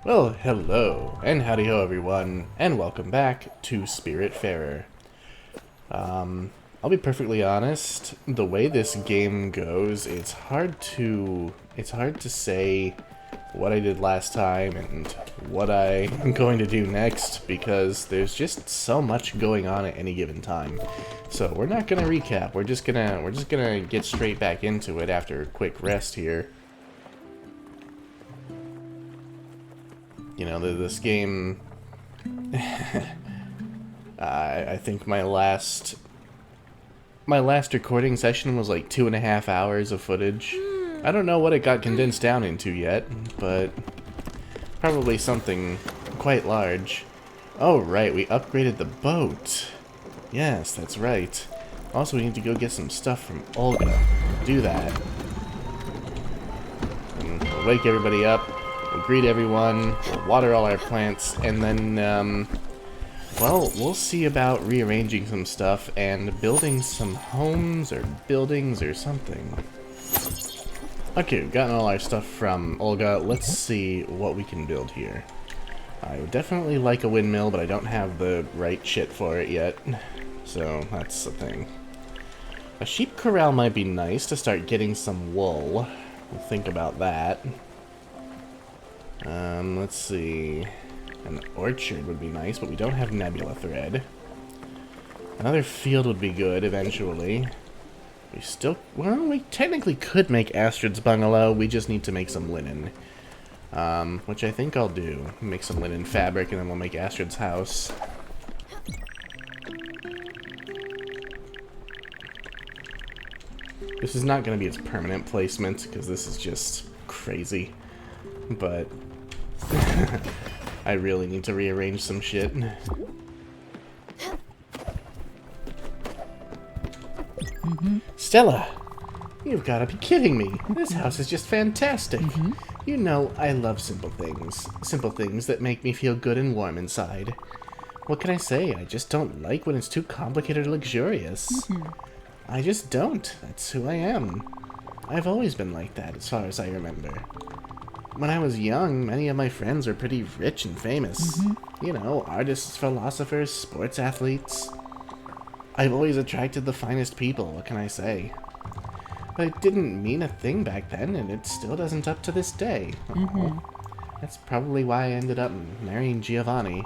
Well, hello, and howdy-ho everyone, and welcome back to Spiritfarer. I'll be perfectly honest, the way this game goes, it's hard to say what I did last time and what I'm going to do next, because there's just so much going on at any given time. So we're not gonna recap, we're just gonna get straight back into it after a quick rest here. You know, this game, I think my last recording session was like 2.5 hours of footage. I don't know what it got condensed down into yet, but probably something quite large. Oh right, we upgraded the boat. Yes, that's right. Also, we need to go get some stuff from Olga. Do that. And we'll wake everybody up. We'll greet everyone, we'll water all our plants, and then, well, we'll see about rearranging some stuff and building some homes or buildings or something. Okay, we've gotten all our stuff from Olga. Let's see what we can build here. I would definitely like a windmill, but I don't have the right shit for it yet. So, that's the thing. A sheep corral might be nice to start getting some wool. We'll think about that. Let's see. An orchard would be nice, but we don't have nebula thread. Another field would be good eventually. We still, well, we technically could make Astrid's bungalow. We just need to make some linen. Which I think I'll do. Make some linen fabric and then we'll make Astrid's house. This is not going to be its permanent placement because this is just crazy. But I really need to rearrange some shit. Stella! You've got to be kidding me. This house is just fantastic. You know, I love simple things. Simple things that make me feel good and warm inside. What can I say? I just don't like when it's too complicated or luxurious. I just don't. That's who I am. I've always been like that, as far as I remember. When I was young, many of my friends were pretty rich and famous. You know, artists, philosophers, sports athletes. I've always attracted the finest people, what can I say? But it didn't mean a thing back then, and it still doesn't up to this day. That's probably why I ended up marrying Giovanni.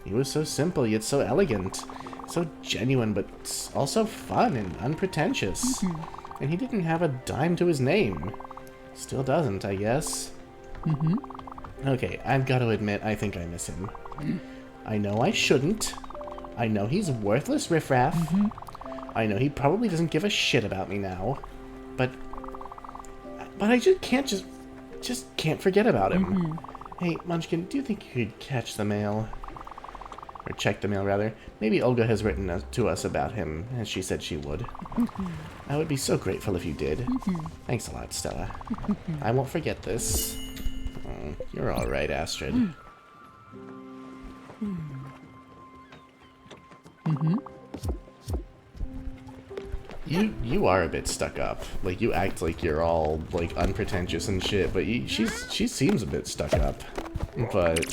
He was so simple, yet so elegant. So genuine, but also fun and unpretentious. And he didn't have a dime to his name. Still doesn't, I guess. Okay, I've got to admit, I think I miss him. I know I shouldn't. I know he's worthless riffraff. I know he probably doesn't give a shit about me now. But I just can't forget about him. Hey, Munchkin, do you think you could catch the mail? Or check the mail, rather. Maybe Olga has written to us about him, as she said she would. I would be so grateful if you did. Thanks a lot, Stella. I won't forget this. Oh, you're alright, Astrid. You are a bit stuck up. Like, you act like you're all, like, unpretentious and shit, but she seems a bit stuck up. But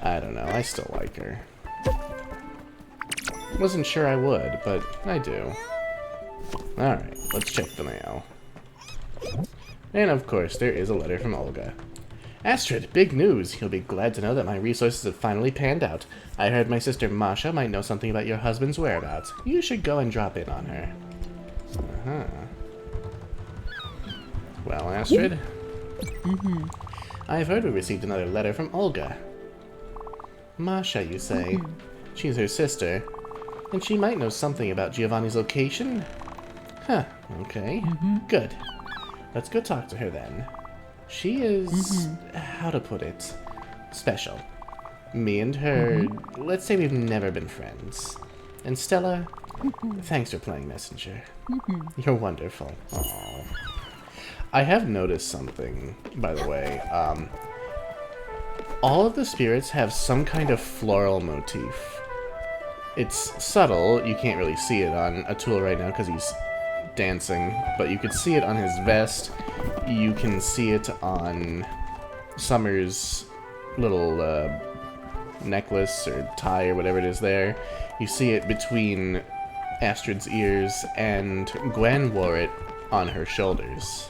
I don't know, I still like her. Wasn't sure I would, but I do. Alright, let's check the mail. And of course, there is a letter from Olga. Astrid, big news! You'll be glad to know that my resources have finally panned out. I heard my sister Masha might know something about your husband's whereabouts. You should go and drop in on her. Well, Astrid? I've heard we received another letter from Olga. Masha, you say? She's her sister. And she might know something about Giovanni's location? Huh, okay. Good. Let's go talk to her then. She is, how to put it, special. Me and her, let's say we've never been friends. And Stella, thanks for playing messenger. You're wonderful. Aww. I have noticed something, by the way. All of the spirits have some kind of floral motif. It's subtle, you can't really see it on Atul right now because he's dancing, but you could see it on his vest, you can see it on Summer's little necklace or tie or whatever it is there. You see it between Astrid's ears, and Gwen wore it on her shoulders.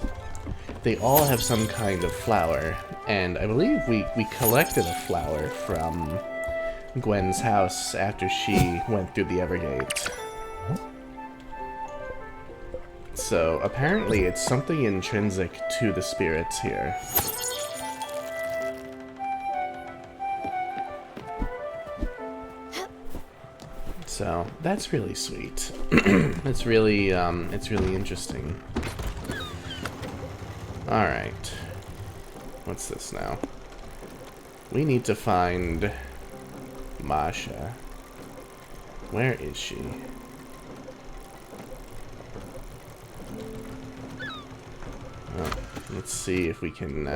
They all have some kind of flower, and I believe we collected a flower from Gwen's house after she went through the Evergate. So apparently it's something intrinsic to the spirits here. So that's really sweet. It's really interesting. All right, what's this now? We need to find Masha. Where is she? Oh, let's see if we can.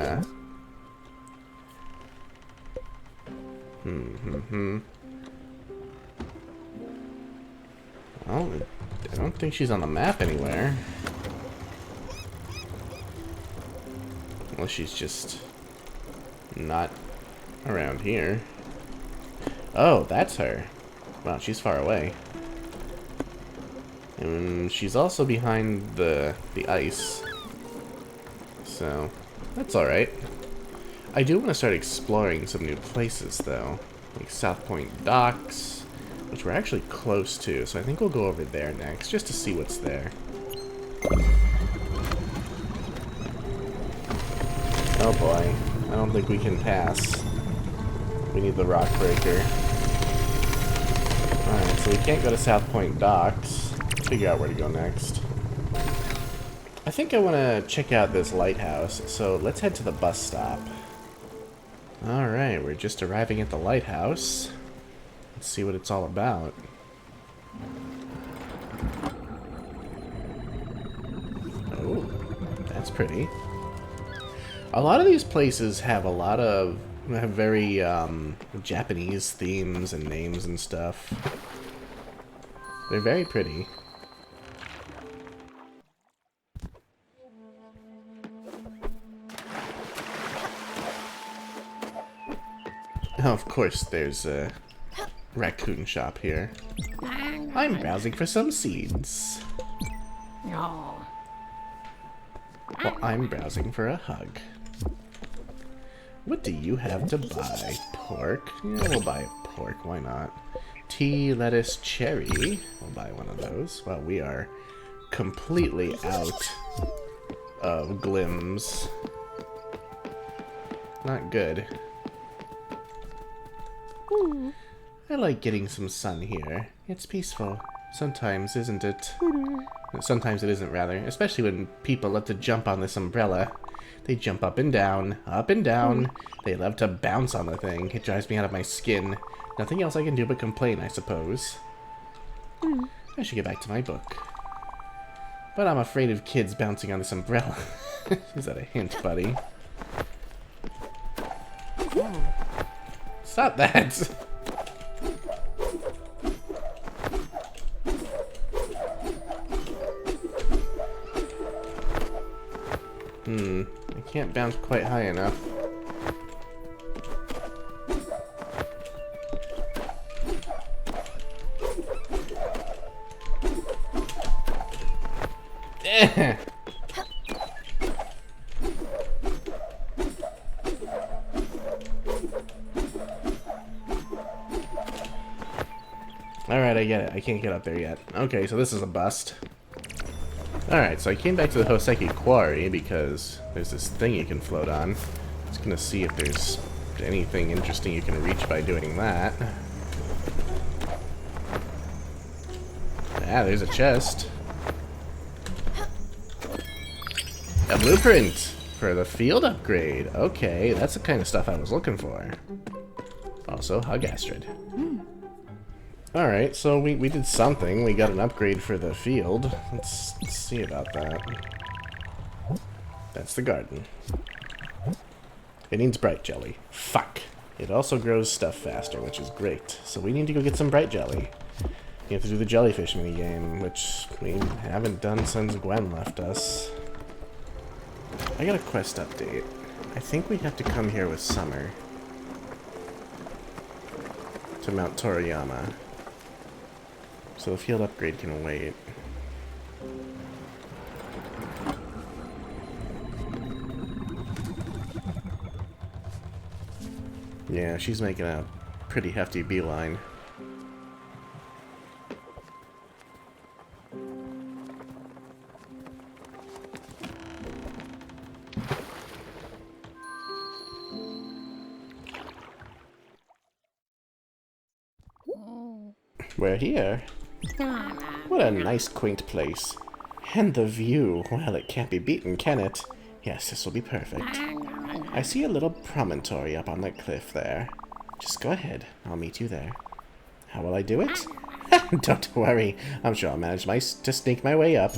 Oh, I don't think she's on the map anywhere. Well, she's just not around here. Oh, that's her. Wow, she's far away. And she's also behind the ice. So, that's alright. I do want to start exploring some new places, though. Like South Point Docks, which we're actually close to, so I think we'll go over there next, just to see what's there. Oh boy, I don't think we can pass. We need the rock breaker. Alright, so we can't go to South Point Docks. Let's figure out where to go next. I think I want to check out this lighthouse, so let's head to the bus stop. Alright, we're just arriving at the lighthouse. Let's see what it's all about. Oh, that's pretty. A lot of these places have very Japanese themes and names and stuff. They're very pretty. Oh, of course, there's a raccoon shop here. I'm browsing for some seeds. Well, I'm browsing for a hug. What do you have to buy? Pork? Yeah, we'll buy pork, why not? Tea, lettuce, cherry. We'll buy one of those. Well, we are completely out of glims. Not good. I like getting some sun here. It's peaceful. Sometimes, isn't it? Sometimes it isn't, rather. Especially when people love to jump on this umbrella. They jump up and down, up and down. They love to bounce on the thing. It drives me out of my skin. Nothing else I can do but complain, I suppose. I should get back to my book. But I'm afraid of kids bouncing on this umbrella. Is that a hint, buddy? Stop that! I can't bounce quite high enough. Alright, I get it. I can't get up there yet. Okay, so this is a bust. Alright, so I came back to the Hoseki Quarry because there's this thing you can float on. Just gonna see if there's anything interesting you can reach by doing that. Ah, there's a chest. A blueprint for the field upgrade. Okay, that's the kind of stuff I was looking for. Also, hug Astrid. Alright, so we did something. We got an upgrade for the field. Let's see about that. That's the garden. It needs bright jelly. Fuck. It also grows stuff faster, which is great. So we need to go get some bright jelly. You have to do the jellyfish minigame, which we haven't done since Gwen left us. I got a quest update. I think we have to come here with Summer to Mount Toriyama. So the field upgrade can wait. Yeah, she's making a pretty hefty beeline. We're here. What a nice, quaint place. And the view, well, it can't be beaten, can it? Yes, this will be perfect. I see a little promontory up on that cliff there. Just go ahead. I'll meet you there. How will I do it? Don't worry. I'm sure I'll manage to sneak my way up.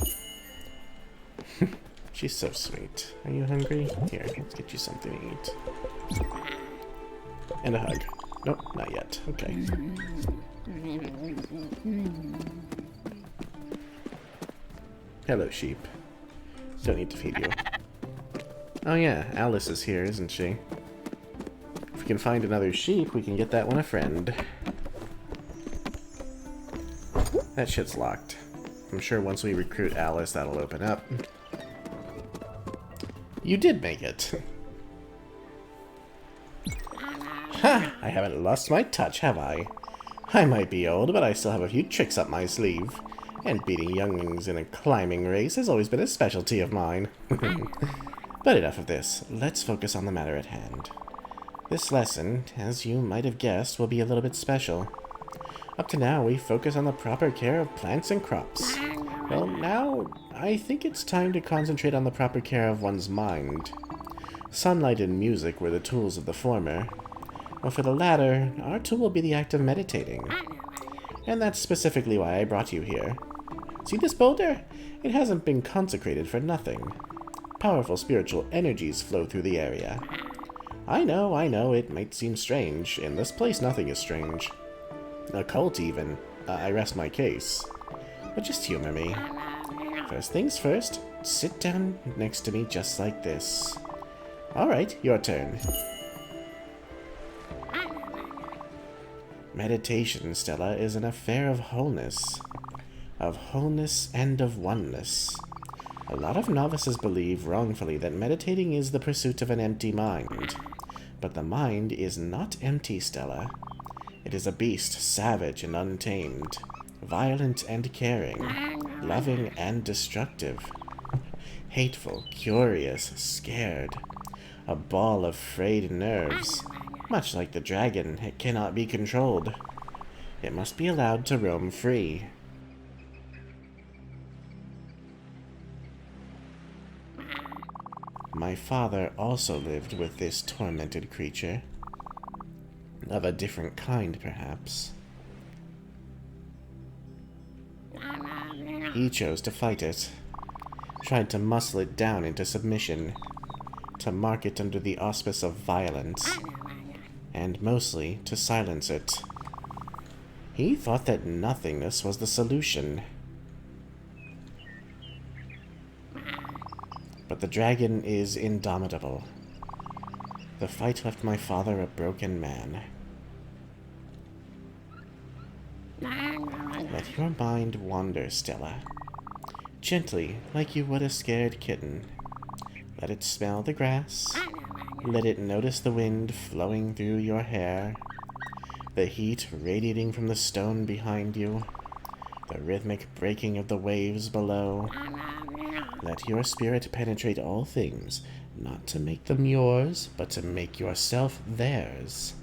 She's so sweet. Are you hungry? Here, let's get you something to eat. And a hug. Nope, not yet. Okay. Hello, sheep. Don't need to feed you. Oh yeah, Alice is here, isn't she? If we can find another sheep, we can get that one a friend. That shit's locked. I'm sure once we recruit Alice, that'll open up. You did make it. Ha! I haven't lost my touch, have I? I might be old, but I still have a few tricks up my sleeve. And beating younglings in a climbing race has always been a specialty of mine. But enough of this. Let's focus on the matter at hand. This lesson, as you might have guessed, will be a little bit special. Up to now, we focus on the proper care of plants and crops. Well, now, I think it's time to concentrate on the proper care of one's mind. Sunlight and music were the tools of the former. Well, for the latter, our tool will be the act of meditating. And that's specifically why I brought you here. See this boulder? It hasn't been consecrated for nothing. Powerful spiritual energies flow through the area. I know, it might seem strange. In this place, nothing is strange. A cult, even. I rest my case. But just humor me. First things first, sit down next to me just like this. Alright, your turn. Meditation, Stella, is an affair of wholeness. Of wholeness and of oneness. A lot of novices believe wrongfully that meditating is the pursuit of an empty mind. But the mind is not empty, Stella. It is a beast, savage and untamed, violent and caring, loving and destructive, hateful, curious, scared, a ball of frayed nerves. Much like the dragon, it cannot be controlled. It must be allowed to roam free. My father also lived with this tormented creature. Of a different kind, perhaps. He chose to fight it. Tried to muscle it down into submission. To mark it under the auspice of violence. And mostly to silence it. He thought that nothingness was the solution. But the dragon is indomitable. The fight left my father a broken man. Let your mind wander, Stella. Gently, like you would a scared kitten. Let it smell the grass. Let it notice the wind flowing through your hair. The heat radiating from the stone behind you. The rhythmic breaking of the waves below. Let your spirit penetrate all things, not to make them yours, but to make yourself theirs.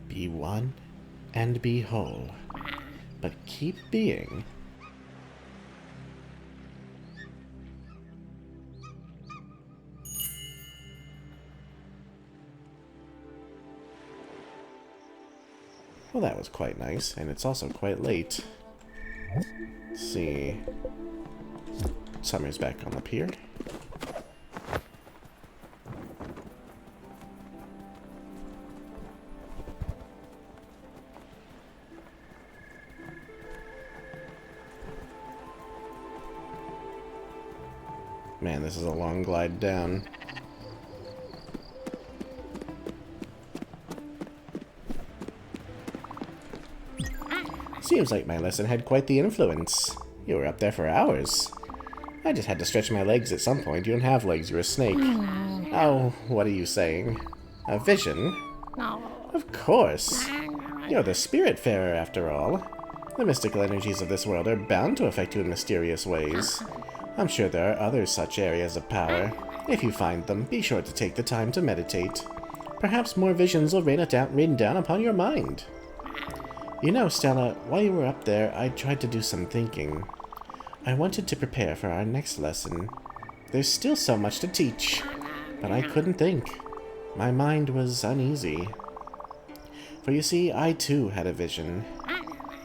Be one and be whole, but keep being. Well, that was quite nice, and it's also quite late. Let's see. Summer's back on the pier. Man, this is a long glide down. Seems like my lesson had quite the influence. You were up there for hours. I just had to stretch my legs at some point. You don't have legs, you're a snake. Oh, what are you saying? A vision? Of course. You're the Spiritfarer, after all. The mystical energies of this world are bound to affect you in mysterious ways. I'm sure there are other such areas of power. If you find them, be sure to take the time to meditate. Perhaps more visions will rain down upon your mind. You know, Stella, while you were up there, I tried to do some thinking. I wanted to prepare for our next lesson. There's still so much to teach, but I couldn't think. My mind was uneasy. For you see, I too had a vision.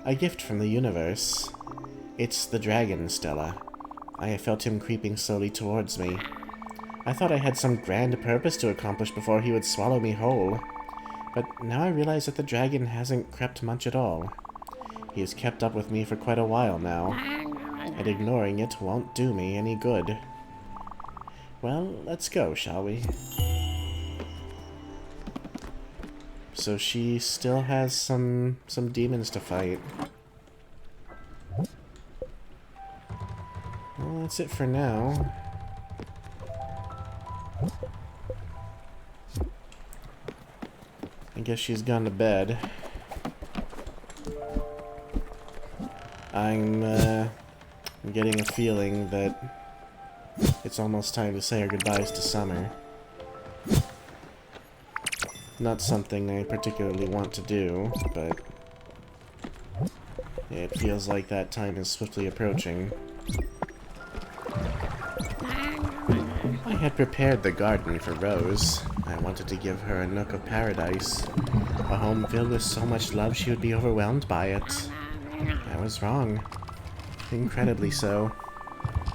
A gift from the universe. It's the dragon, Stella. I felt him creeping slowly towards me. I thought I had some grand purpose to accomplish before he would swallow me whole. But now I realize that the dragon hasn't crept much at all. He has kept up with me for quite a while now, and ignoring it won't do me any good. Well, let's go, shall we? So she still has some demons to fight. Well, that's it for now. I guess she's gone to bed. I'm getting a feeling that it's almost time to say our goodbyes to summer. Not something I particularly want to do, but it feels like that time is swiftly approaching. I had prepared the garden for Rose. I wanted to give her a nook of paradise, a home filled with so much love she would be overwhelmed by it. I was wrong. Incredibly so.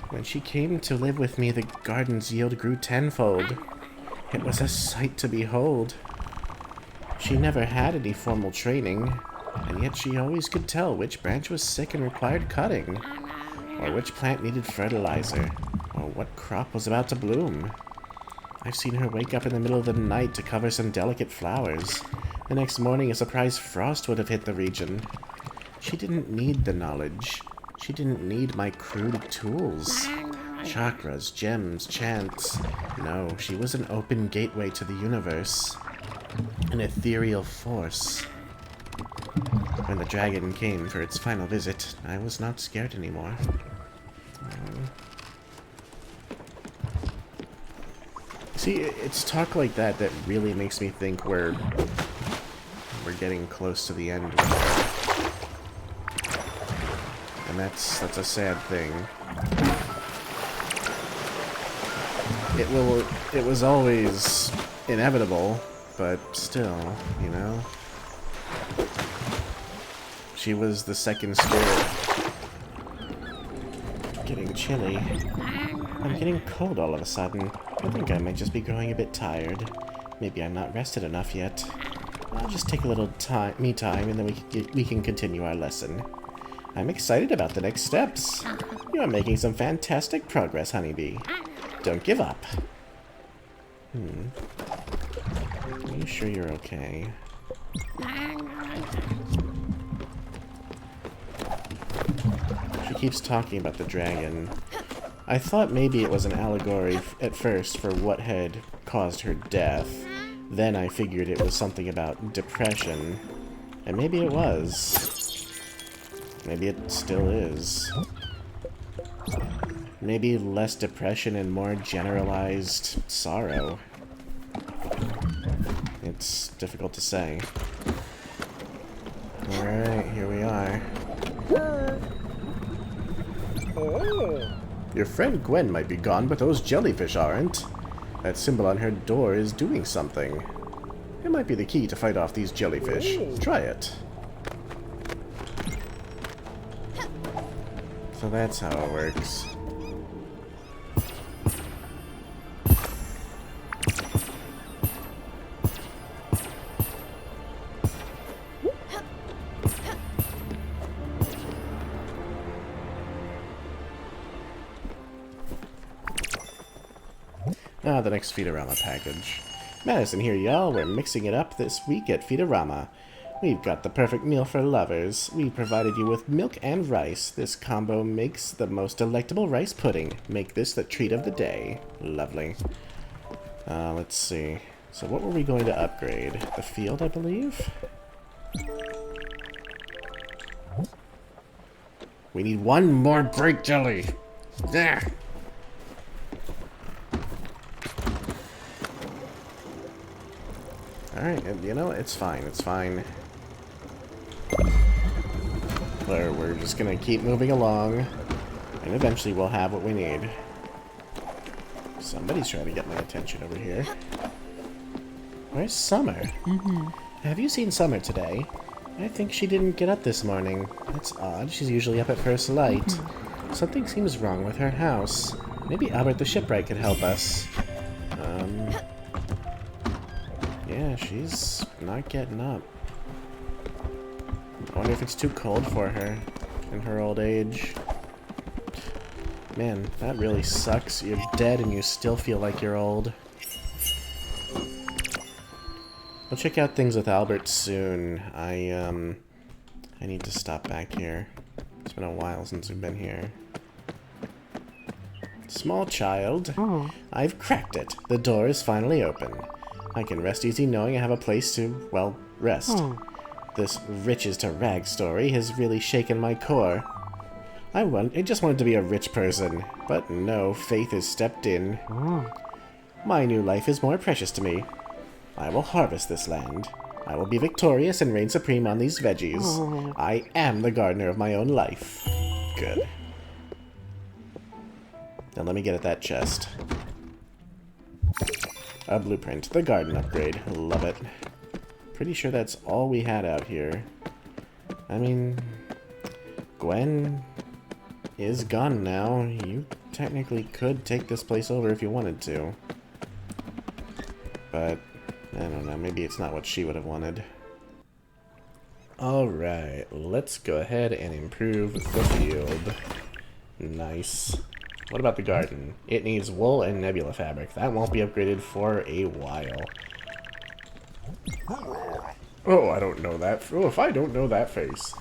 When she came to live with me, the garden's yield grew tenfold. It was a sight to behold. She never had any formal training, and yet she always could tell which branch was sick and required cutting, or which plant needed fertilizer, or what crop was about to bloom. I've seen her wake up in the middle of the night to cover some delicate flowers. The next morning a surprise frost would have hit the region. She didn't need the knowledge. She didn't need my crude tools. Chakras, gems, chants. No, she was an open gateway to the universe. An ethereal force. When the dragon came for its final visit, I was not scared anymore. See, it's talk like that that really makes me think we're getting close to the end. And that's a sad thing. It was always inevitable, but still, you know. She was the second spirit. Getting chilly. I'm getting cold all of a sudden. I think I might just be growing a bit tired. Maybe I'm not rested enough yet. I'll just take a little me time and then we can continue our lesson. I'm excited about the next steps. You are making some fantastic progress, Honeybee. Don't give up. Are you sure you're okay? She keeps talking about the dragon. I thought maybe it was an allegory at first for what had caused her death. Then I figured it was something about depression. And maybe it was. Maybe it still is. Maybe less depression and more generalized sorrow. It's difficult to say. Alright, here we are. Your friend Gwen might be gone, but those jellyfish aren't. That symbol on her door is doing something. It might be the key to fight off these jellyfish. Try it. So that's how it works. Ah, the next Feedorama package. Madison here, y'all. We're mixing it up this week at Feedorama. We've got the perfect meal for lovers. We provided you with milk and rice. This combo makes the most delectable rice pudding. Make this the treat of the day. Lovely. Let's see. So what were we going to upgrade? The field, I believe? We need one more break jelly. There. Alright, you know, it's fine, it's fine. We're just gonna keep moving along, and eventually we'll have what we need. Somebody's trying to get my attention over here. Where's Summer? Have you seen Summer today? I think she didn't get up this morning. That's odd, she's usually up at first light. Something seems wrong with her house. Maybe Albert the shipwright could help us. Yeah, she's not getting up. I wonder if it's too cold for her in her old age. Man, that really sucks. You're dead and you still feel like you're old. We'll check out things with Albert soon. I need to stop back here. It's been a while since we've been here. Small child. I've cracked it. The door is finally open. I can rest easy knowing I have a place to, well, rest. This riches to rags story has really shaken my core. I just wanted to be a rich person, but no, faith has stepped in. My new life is more precious to me. I will harvest this land. I will be victorious and reign supreme on these veggies. I am the gardener of my own life. Good. Now let me get at that chest. A blueprint. The garden upgrade. Love it. Pretty sure that's all we had out here. I mean, Gwen is gone now. You technically could take this place over if you wanted to. But, I don't know. Maybe it's not what she would have wanted. Alright, let's go ahead and improve the field. Nice. What about the garden? It needs wool and nebula fabric. That won't be upgraded for a while. Oh, I don't know that. Oh, if I don't know that face.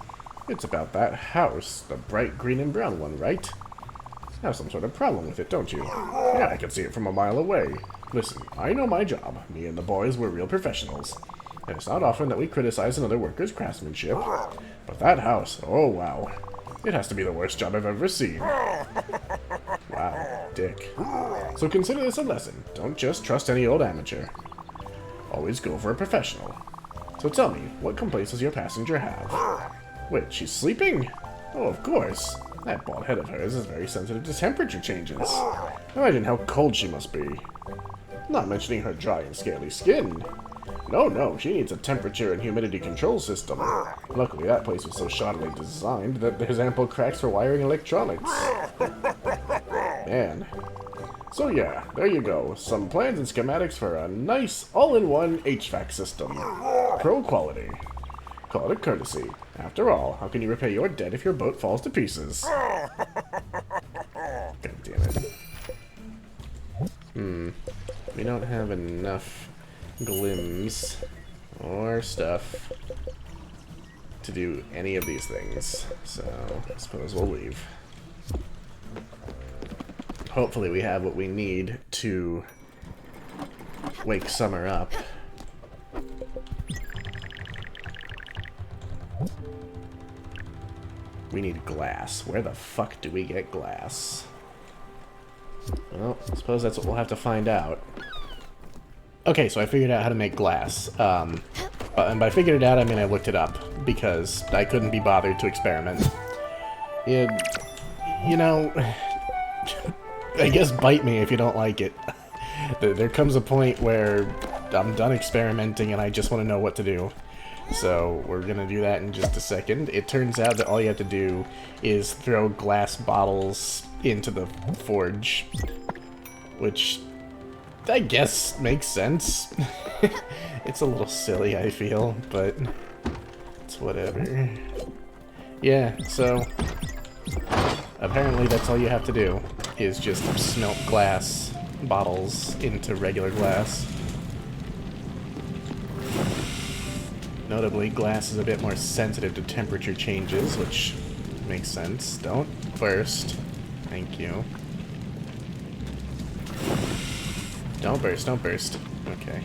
It's about that house. The bright green and brown one, right? You have some sort of problem with it, don't you? Yeah, I can see it from a mile away. Listen, I know my job. Me and the boys were real professionals. And it's not often that we criticize another worker's craftsmanship. But that house, oh wow. It has to be the worst job I've ever seen. Wow, dick. So consider this a lesson. Don't just trust any old amateur. Always go for a professional. So tell me, what complaints does your passenger have? Wait, she's sleeping? Oh, of course. That bald head of hers is very sensitive to temperature changes. Imagine how cold she must be. Not mentioning her dry and scaly skin. No, she needs a temperature and humidity control system. Luckily, that place was so shoddily designed that there's ample cracks for wiring electronics. Man. So yeah, there you go. Some plans and schematics for a nice, all-in-one HVAC system. Pro quality. Call it a courtesy. After all, how can you repay your debt if your boat falls to pieces? God damn it. We don't have enough glims or stuff to do any of these things, so I suppose we'll leave. Hopefully we have what we need to wake Summer up. We need glass. Where the fuck do we get glass? Well, I suppose that's what we'll have to find out. Okay, so I figured out how to make glass. And by figured it out, I mean I looked it up, because I couldn't be bothered to experiment. You know, I guess bite me if you don't like it. There comes a point where I'm done experimenting and I just want to know what to do. So we're gonna do that in just a second. It turns out that all you have to do is throw glass bottles into the forge, which I guess makes sense. It's a little silly, I feel, but it's whatever. Yeah, so apparently that's all you have to do, is just smelt glass bottles into regular glass. Notably, glass is a bit more sensitive to temperature changes, which makes sense. Don't burst. Thank you. Don't burst, don't burst. Okay.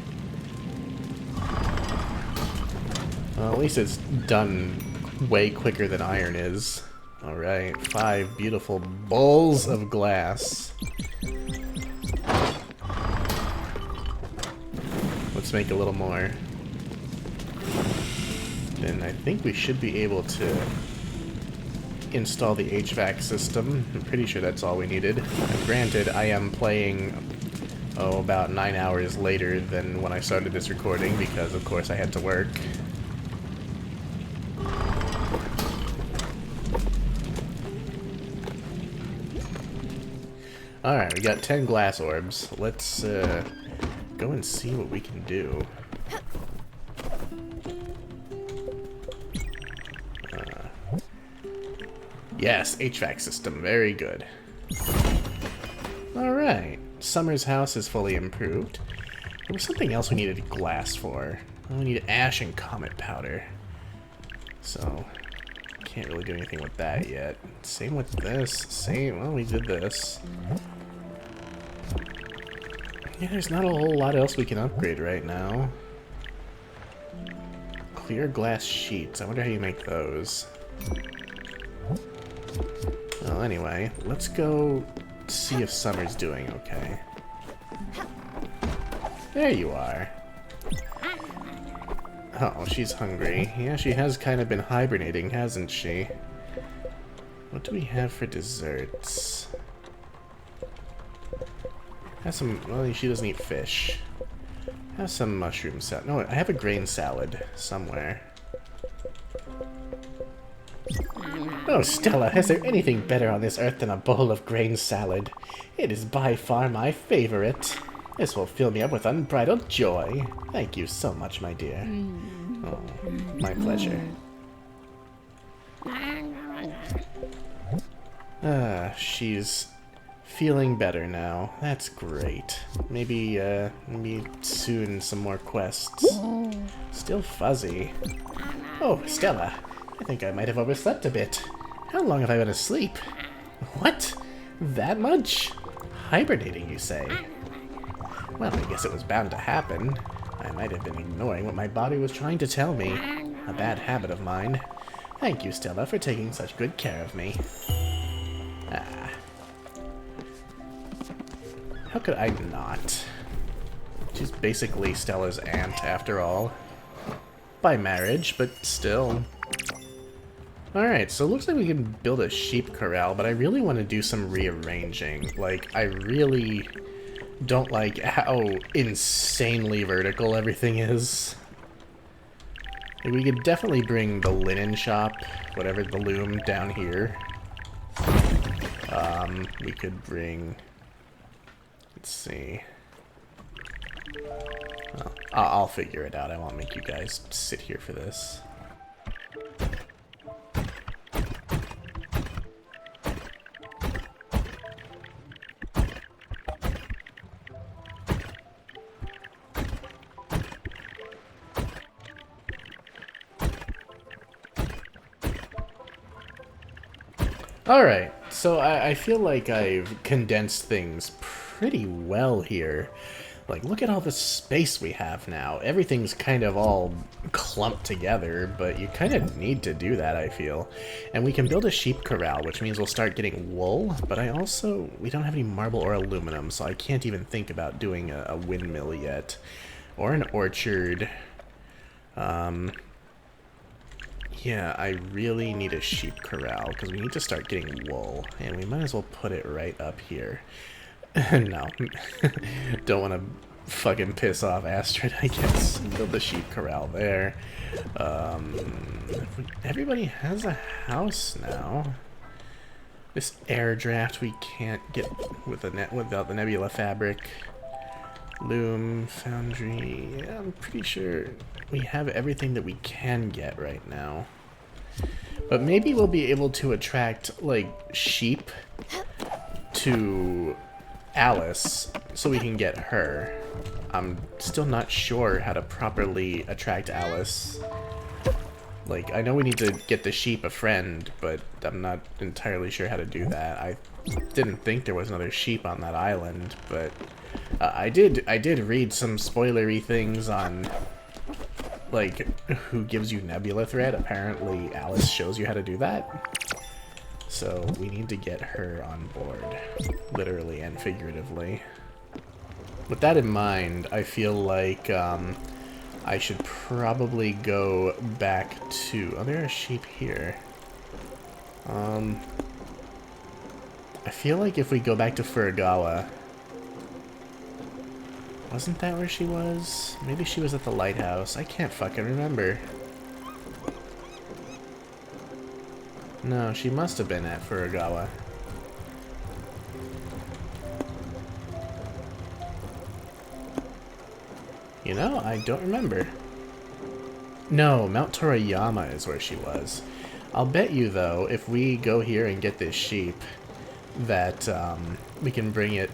Well, at least it's done way quicker than iron is. Alright, 5 beautiful bowls of glass. Let's make a little more. Then I think we should be able to install the HVAC system. I'm pretty sure that's all we needed. And granted, I am playing, about 9 hours later than when I started this recording because, of course, I had to work. Alright, we got 10 glass orbs. Let's go and see what we can do. Yes, HVAC system. Very good. Alright. Summer's house is fully improved. There was something else we needed glass for. We need ash and comet powder. So, can't really do anything with that yet. Same with this. Same. Well, we did this. Yeah, there's not a whole lot else we can upgrade right now. Clear glass sheets. I wonder how you make those. Well, anyway, let's go see if Summer's doing okay. There you are. Oh, she's hungry. Yeah, she has kind of been hibernating, hasn't she? What do we have for desserts? Have some... Well, she doesn't eat fish. Have some mushroom salad. No, I have a grain salad somewhere. Oh, Stella, is there anything better on this earth than a bowl of grain salad? It is by far my favorite. This will fill me up with unbridled joy. Thank you so much, my dear. Oh, my pleasure. She's feeling better now. That's great. Maybe soon some more quests. Still fuzzy. Oh, Stella. I think I might have overslept a bit. How long have I been asleep? What? That much? Hibernating, you say? Well, I guess it was bound to happen. I might have been ignoring what my body was trying to tell me. A bad habit of mine. Thank you, Stella, for taking such good care of me. Ah. How could I not? She's basically Stella's aunt, after all. By marriage, but still. Alright, so it looks like we can build a sheep corral, but I really want to do some rearranging. Like, I really don't like how insanely vertical everything is. Like, we could definitely bring the linen shop, whatever, the loom, down here. We could bring... Let's see. Well, I'll figure it out. I won't make you guys sit here for this. Alright, so I feel like I've condensed things pretty well here. Like, look at all the space we have now. Everything's kind of all clumped together, but you kind of need to do that, I feel. And we can build a sheep corral, which means we'll start getting wool, but we don't have any marble or aluminum, so I can't even think about doing a windmill yet. Or an orchard. Yeah, I really need a sheep corral, because we need to start getting wool, and we might as well put it right up here. No. Don't want to fucking piss off Astrid, I guess. Build the sheep corral there. Everybody has a house now. This air draft we can't get with without the nebula fabric. Loom, foundry. Yeah, I'm pretty sure we have everything that we can get right now. But maybe we'll be able to attract, like, sheep to Alice so we can get her. I'm still not sure how to properly attract Alice. Like, I know we need to get the sheep a friend, but I'm not entirely sure how to do that. I didn't think there was another sheep on that island, but I did read some spoilery things on, like, who gives you Nebula thread. Apparently Alice shows you how to do that. So we need to get her on board, literally and figuratively. With that in mind, I feel like I should probably go back to... Oh, there are sheep here. I feel like if we go back to Furugawa... Wasn't that where she was? Maybe she was at the lighthouse. I can't fucking remember. No, she must have been at Furugawa. You know, I don't remember. No, Mount Toriyama is where she was. I'll bet you, though, if we go here and get this sheep, that we can bring it,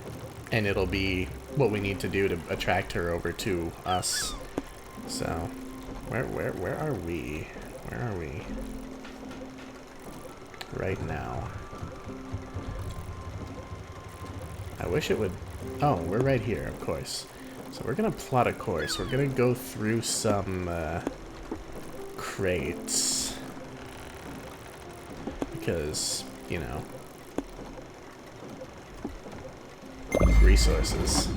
and it'll be what we need to do to attract her over to us. So, where are we? Where are we? Right now. I wish it would... Oh, we're right here, of course. So we're gonna plot a course. We're gonna go through some crates. Because, you know, resources.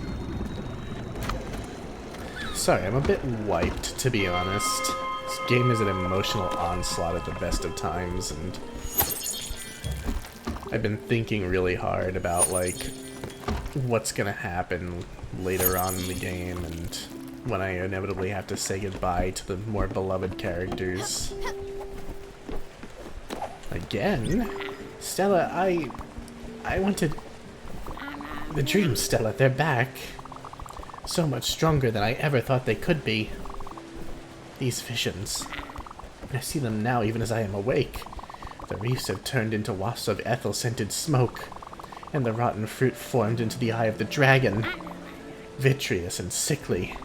Sorry, I'm a bit wiped, to be honest. This game is an emotional onslaught at the best of times, and I've been thinking really hard about, like, what's gonna happen later on in the game, and when I inevitably have to say goodbye to the more beloved characters. Again? Stella, I wanted... The dreams, Stella, they're back. So much stronger than I ever thought they could be. These visions. I see them now even as I am awake. The reefs have turned into wafts of ethyl-scented smoke, and the rotten fruit formed into the eye of the dragon. Vitreous and sickly,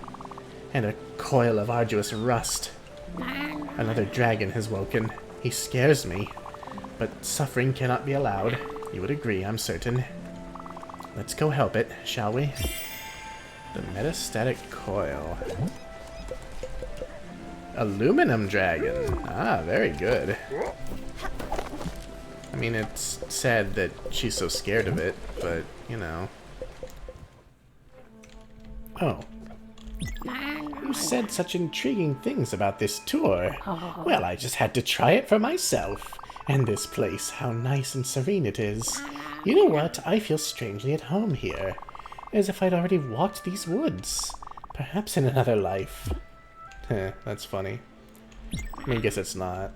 and a coil of arduous rust. Another dragon has woken. He scares me, but suffering cannot be allowed. You would agree, I'm certain. Let's go help it, shall we? The metastatic coil. Aluminum dragon. Ah, very good. I mean, it's sad that she's so scared of it, but, you know. Oh. You said such intriguing things about this tour. Well, I just had to try it for myself. And this place, how nice and serene it is. You know what? I feel strangely at home here. As if I'd already walked these woods. Perhaps in another life. Heh, that's funny. I mean, I guess it's not.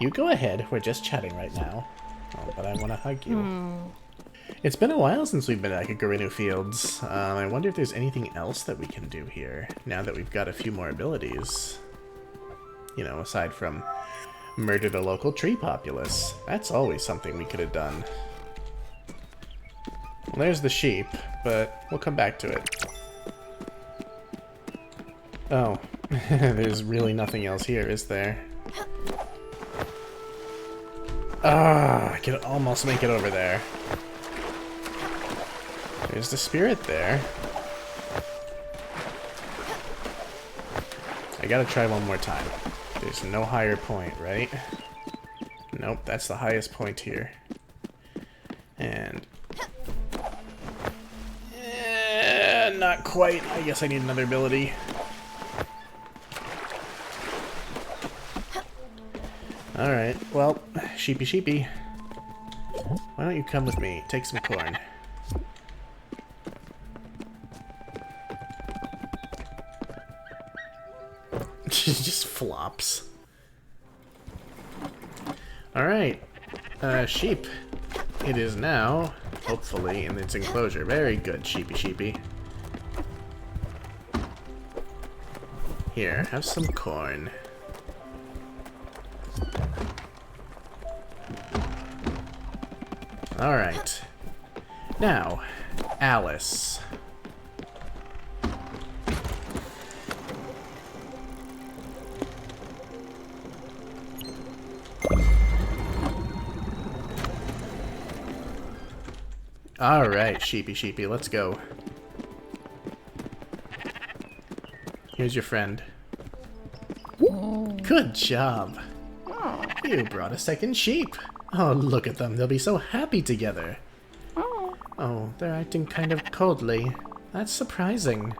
You go ahead, we're just chatting right now. Oh, but I want to hug you. It's been a while since we've been back at Garinu Fields. I wonder if there's anything else that we can do here, now that we've got a few more abilities. You know, aside from murder the local tree populace. That's always something we could have done. Well, there's the sheep, but we'll come back to it. Oh, there's really nothing else here, is there? Ah, I could almost make it over there. There's the spirit there. I gotta try one more time. There's no higher point, right? Nope, that's the highest point here. And... not quite. I guess I need another ability. Alright, well, sheepy sheepy. Why don't you come with me? Take some corn. She just flops. Alright. Sheep. It is now, hopefully, in its enclosure. Very good, sheepy sheepy. Here, have some corn. Alright. Now, Alice. Alright, sheepy, let's go. Here's your friend. Good job. You brought a second sheep. Oh, look at them. They'll be so happy together. Oh, they're acting kind of coldly. That's surprising.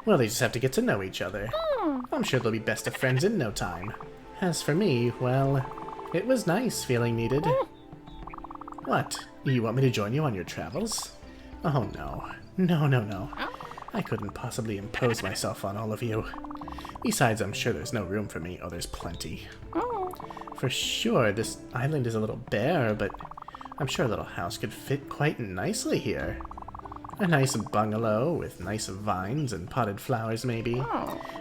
Well, they just have to get to know each other. I'm sure they'll be best of friends in no time. As for me, well, it was nice feeling needed. What? You want me to join you on your travels? Oh, no. No. I couldn't possibly impose myself on all of you. Besides, I'm sure there's no room for me. Oh, there's plenty. For sure, this island is a little bare, but I'm sure a little house could fit quite nicely here. A nice bungalow with nice vines and potted flowers, maybe.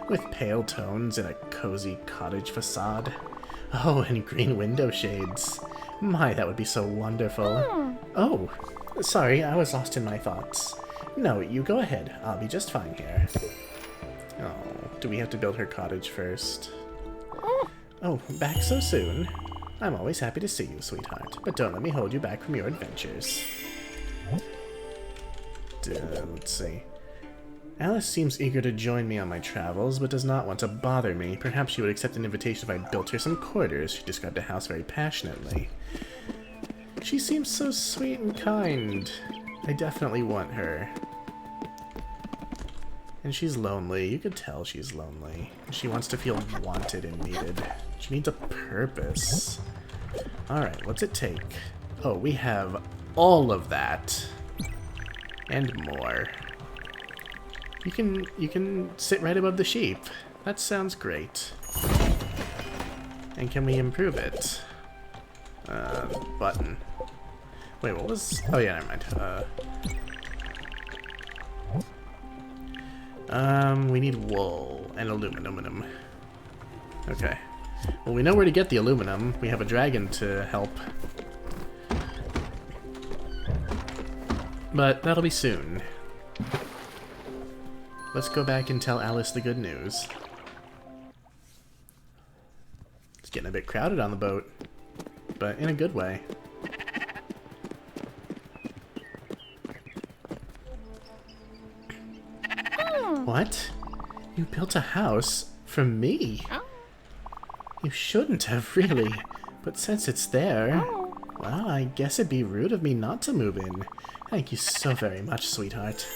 With pale tones and a cozy cottage facade. Oh, and green window shades. My, that would be so wonderful. Oh, sorry, I was lost in my thoughts. No, you go ahead. I'll be just fine here. Oh, do we have to build her cottage first? Oh, back so soon? I'm always happy to see you, sweetheart, but don't let me hold you back from your adventures. Let's see. Alice seems eager to join me on my travels, but does not want to bother me. Perhaps she would accept an invitation if I built her some quarters. She described the house very passionately. She seems so sweet and kind. I definitely want her. And she's lonely. You could tell she's lonely. She wants to feel wanted and needed. She needs a purpose. Alright, what's it take? Oh, we have all of that. And more. You can sit right above the sheep. That sounds great. And can we improve it? Button. Wait, what was... Oh yeah, never mind. We need wool and aluminum. Okay. Well, we know where to get the aluminum. We have a dragon to help. But that'll be soon. Let's go back and tell Alice the good news. It's getting a bit crowded on the boat, but in a good way. What? You built a house for me? You shouldn't have, really. But since it's there, well, I guess it'd be rude of me not to move in. Thank you so very much, sweetheart.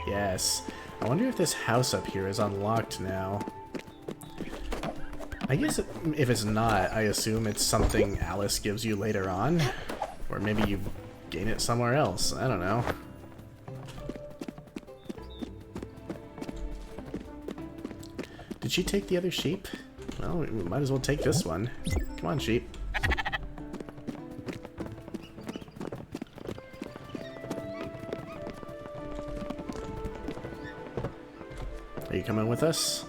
Yes. I wonder if this house up here is unlocked now. I guess if it's not, I assume it's something Alice gives you later on. Or maybe you gain it somewhere else. I don't know. Did she take the other sheep? Well, we might as well take this one. Come on, sheep. Are you coming with us?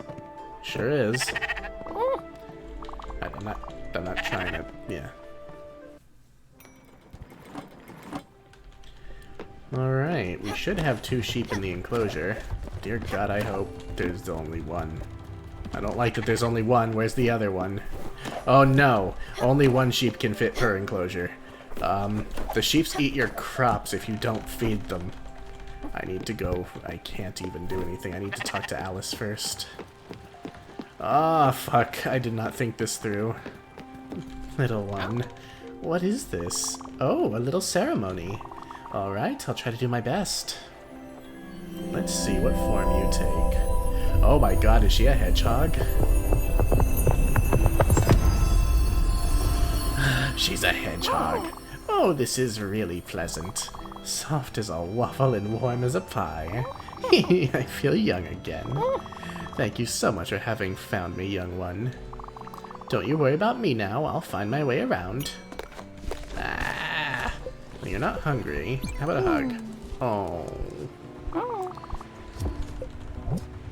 Sure is. I'm not trying to, yeah. Alright, we should have 2 sheep in the enclosure. Dear God, I hope there's only one. I don't like that there's only one. Where's the other one? Oh no! Only 1 sheep can fit per enclosure. The sheeps eat your crops if you don't feed them. I need to go. I can't even do anything. I need to talk to Alice first. Ah, fuck. I did not think this through. Little one. What is this? Oh, a little ceremony. Alright, I'll try to do my best. Let's see what form you take. Oh my god, is she a hedgehog? She's a hedgehog. Oh, this is really pleasant. Soft as a waffle and warm as a pie. I feel young again. Thank you so much for having found me, young one. Don't you worry about me now. I'll find my way around. Ah, you're not hungry. How about a hug? Oh.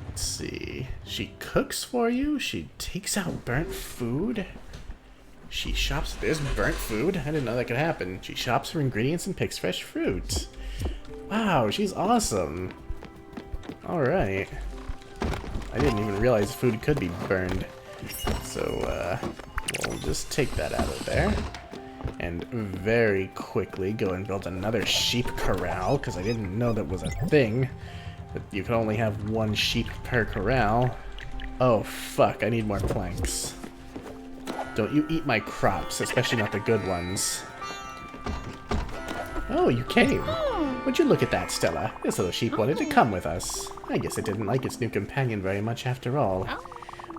Let's see. She cooks for you? She takes out burnt food? She shops. There's burnt food? I didn't know that could happen. She shops for ingredients and picks fresh fruit. Wow, she's awesome. Alright. I didn't even realize food could be burned. So, we'll just take that out of there. And very quickly go and build another sheep corral, because I didn't know that was a thing. That you could only have one sheep per corral. Oh, fuck, I need more planks. Don't you eat my crops, especially not the good ones. Oh, you came. Would you look at that, Stella? This little sheep wanted to come with us. I guess it didn't like its new companion very much after all.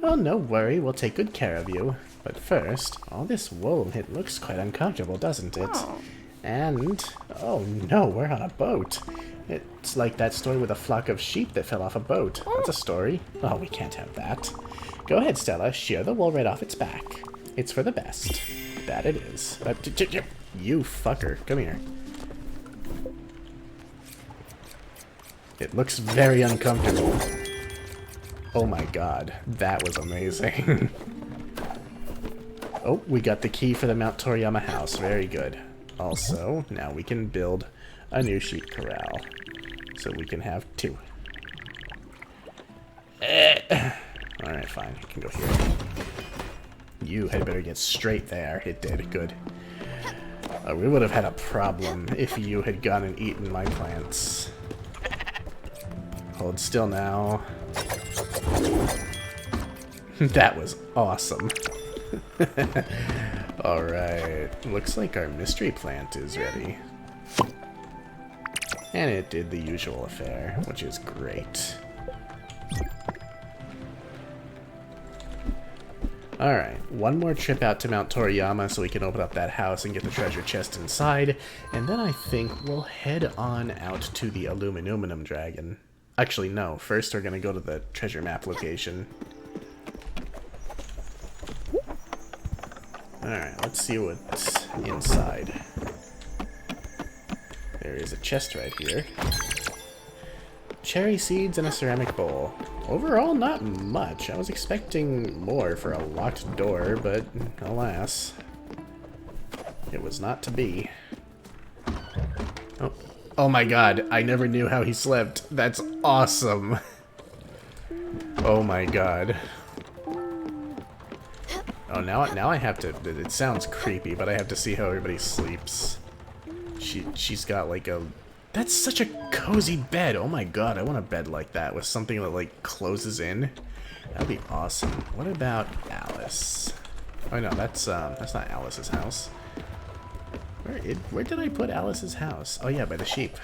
Oh, no worry, we'll take good care of you. But first, all this wool, it looks quite uncomfortable, doesn't it? And, oh no, we're on a boat. It's like that story with a flock of sheep that fell off a boat. That's a story. Oh, we can't have that. Go ahead, Stella, shear the wool right off its back. It's for the best. That it is. You fucker, come here. It looks very uncomfortable. Oh my god, that was amazing. Oh, we got the key for the Mount Toriyama house. Very good. Also, now we can build a new sheep corral. So we can have 2. Alright, fine. You can go here. You had better get straight there. It did. Good. We would have had a problem if you had gone and eaten my plants. Hold still now. That was awesome. Alright, looks like our mystery plant is ready. And it did the usual affair, which is great. Alright, one more trip out to Mount Toriyama so we can open up that house and get the treasure chest inside, and then I think we'll head on out to the Aluminum Dragon. Actually, no, first we're gonna go to the treasure map location. Alright, let's see what's inside. There is a chest right here. Cherry seeds and a ceramic bowl. Overall, not much. I was expecting more for a locked door, but alas, it was not to be. Oh, oh my god, I never knew how he slept. That's awesome. Oh my god. Oh, now I have to, it sounds creepy, but I have to see how everybody sleeps. She's got like a, that's such a cozy bed. Oh my god, I want a bed like that with something that like closes in. That'd be awesome. What about Alice? Oh no, that's not Alice's house. Where did I put Alice's house? Oh yeah, by the sheep.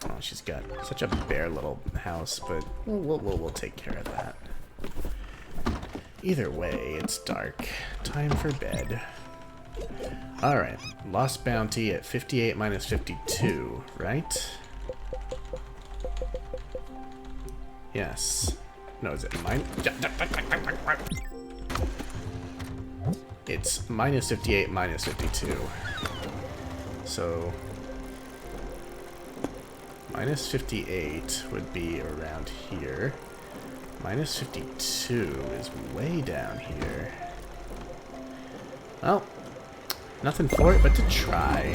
Oh, she's got such a bare little house, but we'll take care of that. Either way, it's dark. Time for bed. Alright, lost bounty at 58 minus 52, right? Yes. No, is it mine? It's minus 58 minus 52. So minus 58 would be around here. Minus 52 is way down here. Well, nothing for it but to try.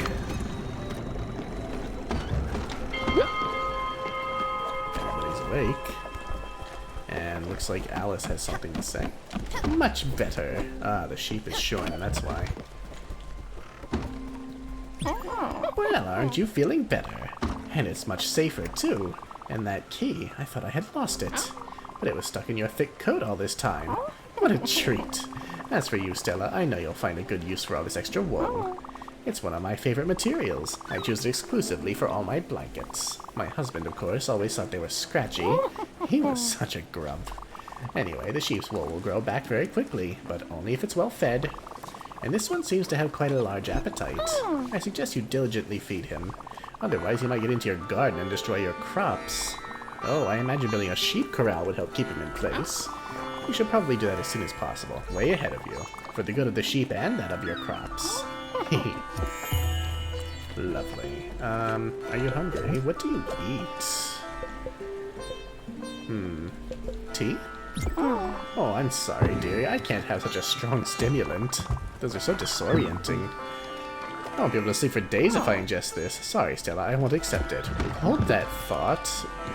Everybody's awake. And looks like Alice has something to say. Much better. Ah, the sheep is showing, and that's why. Well, aren't you feeling better? And it's much safer, too. And that key, I thought I had lost it. But it was stuck in your thick coat all this time. What a treat. As for you, Stella, I know you'll find a good use for all this extra wool. It's one of my favorite materials. I choose it exclusively for all my blankets. My husband, of course, always thought they were scratchy. He was such a grump. Anyway, the sheep's wool will grow back very quickly, but only if it's well fed. And this one seems to have quite a large appetite. I suggest you diligently feed him. Otherwise, he might get into your garden and destroy your crops. Oh, I imagine building a sheep corral would help keep him in place. You should probably do that as soon as possible, way ahead of you, for the good of the sheep and that of your crops. Lovely. Are you hungry? What do you eat? Tea? Oh, I'm sorry, dearie. I can't have such a strong stimulant. Those are so disorienting. I won't be able to sleep for days if I ingest this. Sorry, Stella, I won't accept it. Hold that thought.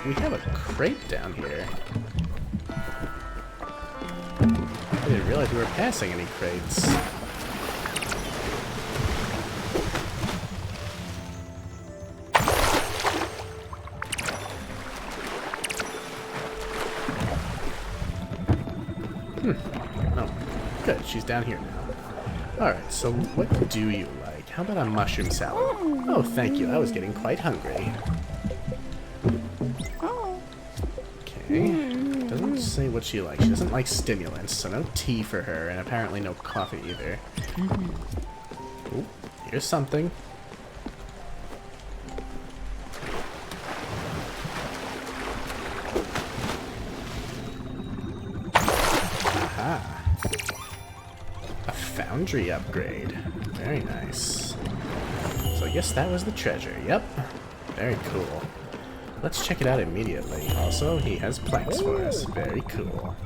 We have a crate down here. I didn't realize we were passing any crates. Oh, good. She's down here now. Alright, so what do you like? How about a mushroom salad? Oh, thank you. I was getting quite hungry. Okay. Doesn't say what she likes. She doesn't like stimulants, so no tea for her, and apparently no coffee either. Ooh, here's something. Aha. A foundry upgrade. Very nice. So I guess that was the treasure. Yep. Very cool. Let's check it out immediately. Also, he has planks for us. Very cool.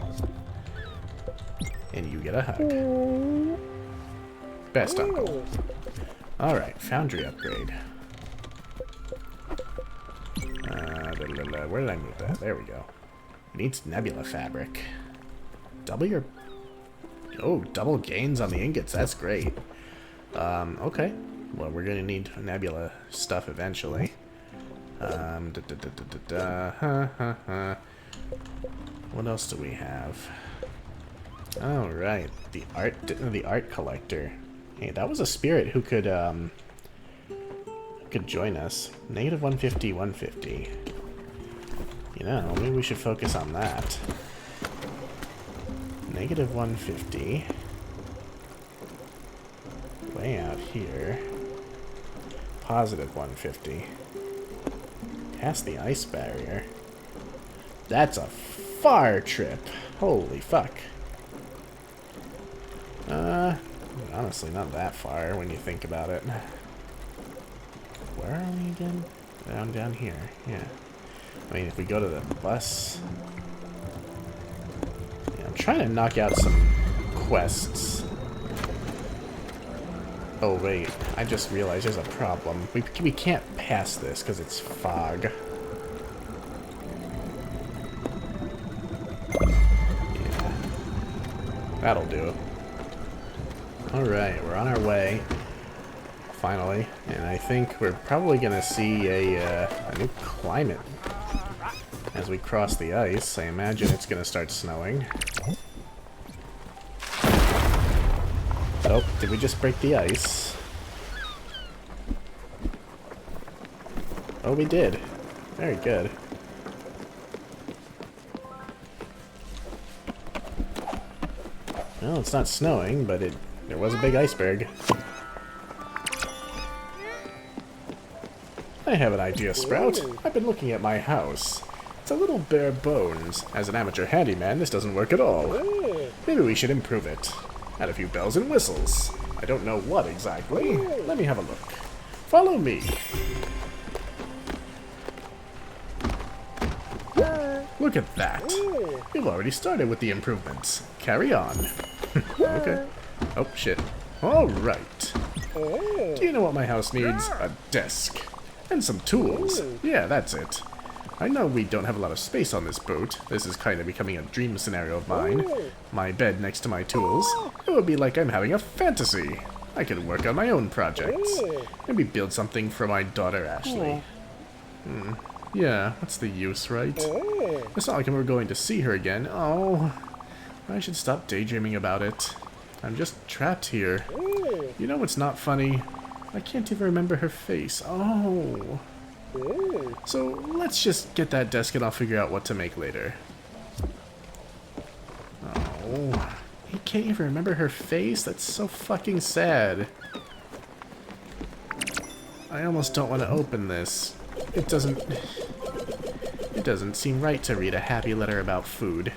And you get a hug. Best uncle. Alright, foundry upgrade. Where did I move that? There we go. It needs nebula fabric. Double your... Oh, double gains on the ingots. That's great. Okay. Well, we're gonna need nebula stuff eventually. What else do we have? Oh, right. The art collector. Hey, that was a spirit who could join us. Negative 150, 150. You know, maybe we should focus on that. Negative 150. Way out here. Positive 150. Past the ice barrier. That's a far trip. Holy fuck. Honestly, not that far when you think about it. Where are we again? Down here. Yeah. I mean, if we go to the bus... Yeah, I'm trying to knock out some quests. Oh, wait. I just realized there's a problem. We can't pass this because it's fog. Yeah. That'll do. Alright, we're on our way. Finally. And I think we're probably going to see a new climate as we cross the ice. I imagine it's going to start snowing. Oh, did we just break the ice? Oh, we did. Very good. Well, it's not snowing, but there was a big iceberg. I have an idea, Sprout. I've been looking at my house. It's a little bare bones. As an amateur handyman, this doesn't work at all. Maybe we should improve it. Add a few bells and whistles. I don't know what exactly. Let me have a look. Follow me. Look at that. We've already started with the improvements. Carry on. Okay. Oh, shit. Alright. Do you know what my house needs? A desk. And some tools. Yeah, that's it. I know we don't have a lot of space on this boat. This is kind of becoming a dream scenario of mine. My bed next to my tools. It would be like I'm having a fantasy. I could work on my own projects. Maybe build something for my daughter, Ashley. Yeah, what's the use, right? It's not like we're going to see her again. Oh, I should stop daydreaming about it. I'm just trapped here. You know what's not funny? I can't even remember her face. Oh. So, let's just get that desk and I'll figure out what to make later. Oh. He can't even remember her face? That's so fucking sad. I almost don't want to open this. It doesn't seem right to read a happy letter about food.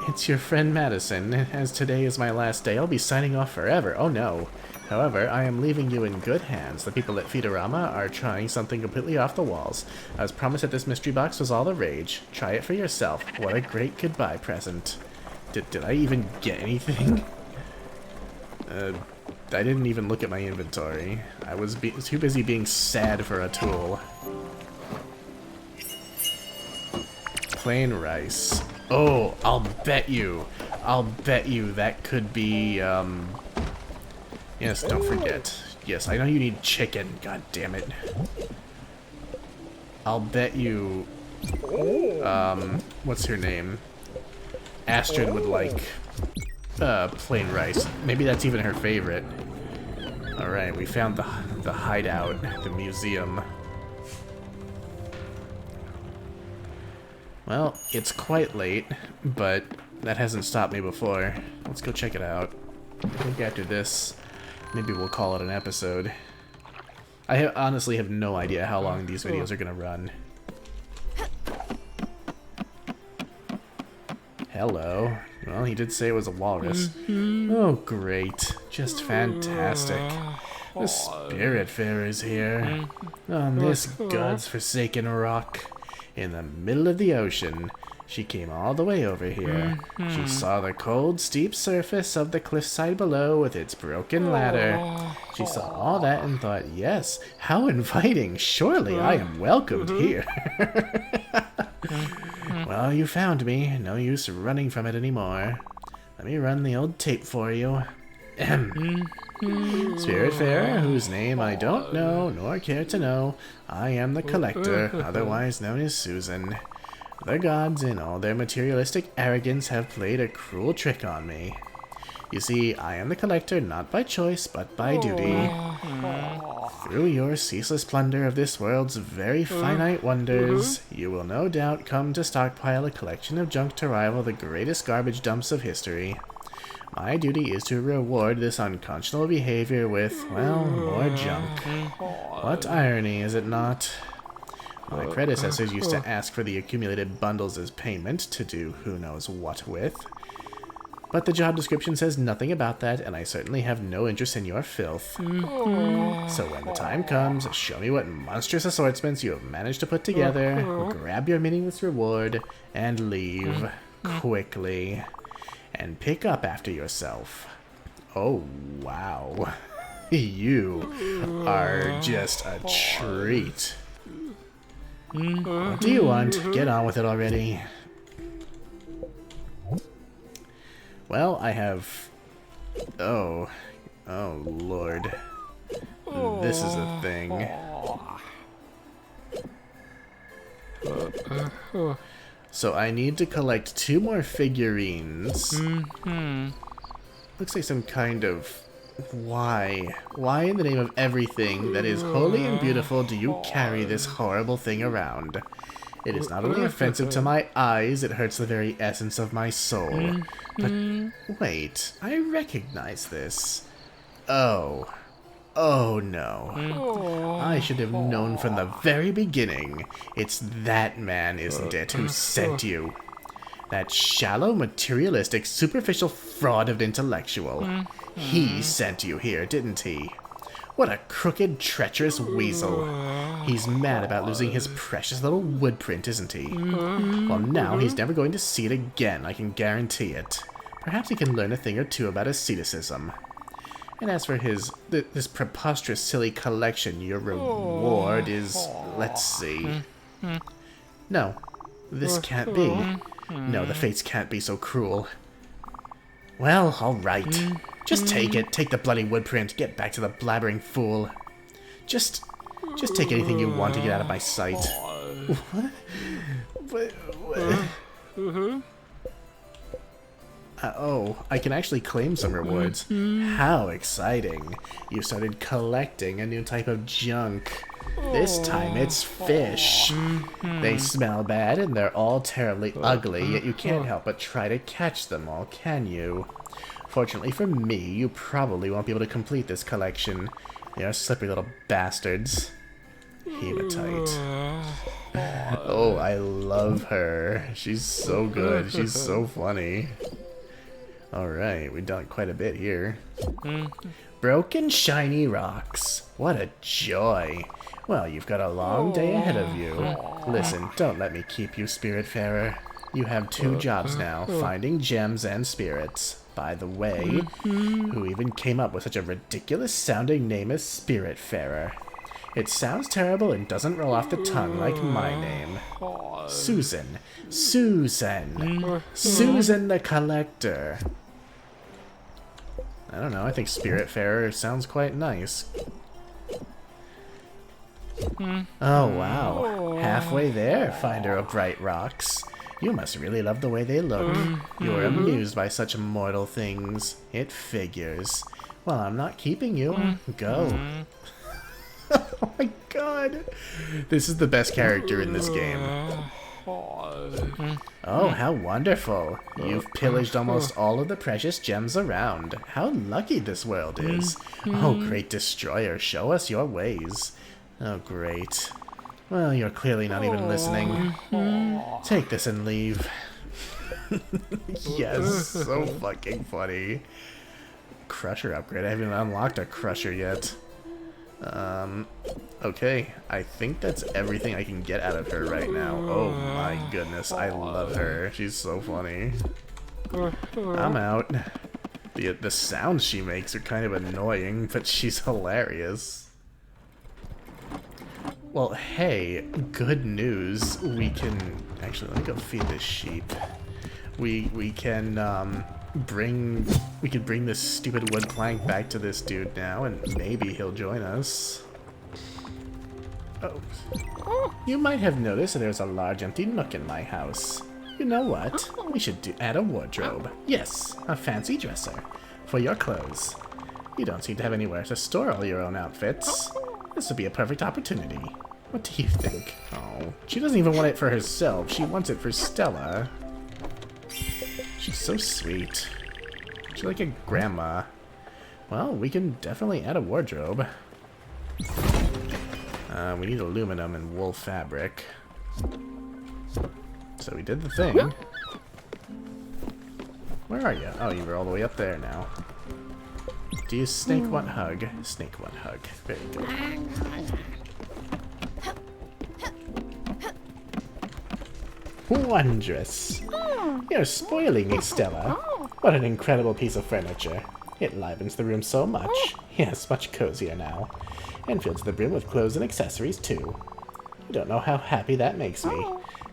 It's your friend Madison. As today is my last day, I'll be signing off forever. Oh no. However, I am leaving you in good hands. The people at Feedorama are trying something completely off the walls. I was promised that this mystery box was all the rage. Try it for yourself. What a great goodbye present. Did I even get anything? I didn't even look at my inventory. I was too busy being sad for a tool. Plain rice. Oh, I'll bet you that could be, yes, don't forget. Yes, I know you need chicken, god damn it. I'll bet you, what's her name? Astrid would like, plain rice. Maybe that's even her favorite. Alright, we found the hideout, the museum. Well, it's quite late, but that hasn't stopped me before. Let's go check it out. I think after this, maybe we'll call it an episode. I honestly have no idea how long these videos are gonna run. Hello. Well, he did say it was a walrus. Oh, great. Just fantastic. The Spiritfarer's here. On this God's forsaken rock. In the middle of the ocean. She came all the way over here. She saw the cold, steep surface of the cliffside below with its broken ladder. She saw all that and thought, yes, how inviting. Surely I am welcomed here. Well, you found me. No use running from it anymore. Let me run the old tape for you. Spiritfarer, whose name I don't know, nor care to know. I am the Collector, otherwise known as Susan. The gods, in all their materialistic arrogance, have played a cruel trick on me. You see, I am the Collector not by choice, but by duty. Through your ceaseless plunder of this world's very finite wonders, you will no doubt come to stockpile a collection of junk to rival the greatest garbage dumps of history. My duty is to reward this unconscionable behavior with, well, more junk. What irony, is it not? My predecessors used to ask for the accumulated bundles as payment to do who knows what with. But the job description says nothing about that, and I certainly have no interest in your filth. So when the time comes, show me what monstrous assortments you have managed to put together, grab your meaningless reward, and leave quickly. And pick up after yourself. Oh, wow. You are just a treat. What do you want? Get on with it already. Well, I have... Oh, Lord. This is a thing. So I need to collect 2 more figurines. Looks like some kind of... Why? Why in the name of everything that is holy and beautiful do you carry this horrible thing around? It is not only offensive to my eyes, it hurts the very essence of my soul. But wait, I recognize this. Oh. Oh no. I should have known from the very beginning. It's that man, isn't it, who sent you? That shallow, materialistic, superficial fraud of an intellectual. He sent you here, didn't he? What a crooked, treacherous weasel. He's mad about losing his precious little woodprint, isn't he? Well, now he's never going to see it again, I can guarantee it. Perhaps he can learn a thing or two about asceticism. And as for this preposterous, silly collection, your reward is... Let's see. No, this can't be. No, the fates can't be so cruel. Well, alright. Just take it. Take the bloody woodprint. Get back to the blabbering fool. Just take anything you want to get out of my sight. What? Oh, I can actually claim some rewards. How exciting. You started collecting a new type of junk. This time it's fish. They smell bad and they're all terribly ugly, yet you can't help but try to catch them all, can you? Fortunately for me, you probably won't be able to complete this collection. They are slippery little bastards. Hematite. Oh, I love her. She's so good. She's so funny. Alright, we've done quite a bit here. Broken shiny rocks. What a joy. Well, you've got a long day ahead of you. Listen, don't let me keep you, Spiritfarer. You have 2 jobs now, finding gems and spirits. By the way, who even came up with such a ridiculous sounding name as Spiritfarer? It sounds terrible and doesn't roll off the tongue like my name. Susan. Susan. Susan the Collector. I don't know, I think Spiritfarer sounds quite nice. Oh wow, halfway there, finder of bright rocks. You must really love the way they look. You're amused by such mortal things. It figures. Well, I'm not keeping you. Go. Oh my god. This is the best character in this game. Oh, how wonderful. You've pillaged almost all of the precious gems around. How lucky this world is. Oh, great destroyer, show us your ways. Oh, great. Well, you're clearly not even listening. Take this and leave. Yes, so fucking funny. Crusher upgrade. I haven't unlocked a crusher yet. Okay. I think that's everything I can get out of her right now. Oh my goodness, I love her. She's so funny. I'm out. The sounds she makes are kind of annoying, but she's hilarious. Well, hey, good news. We can... Actually, let me go feed this sheep. We can, bring this stupid wood plank back to this dude now, and maybe he'll join us. Oh. You might have noticed that there's a large empty nook in my house. You know what? We should add a wardrobe. Yes, a fancy dresser. For your clothes. You don't seem to have anywhere to store all your own outfits. This would be a perfect opportunity. What do you think? Oh, she doesn't even want it for herself. She wants it for Stella. She's so sweet. She's like a grandma. Well, we can definitely add a wardrobe. We need aluminum and wool fabric. So we did the thing. Where are you? Oh, you were all the way up there now. Do you snake want hug? Snake want hug. Very good. Wondrous. You're spoiling me, Stella. What an incredible piece of furniture. It livens the room so much. Yes, much cozier now. And fills the brim with clothes and accessories, too. You don't know how happy that makes me.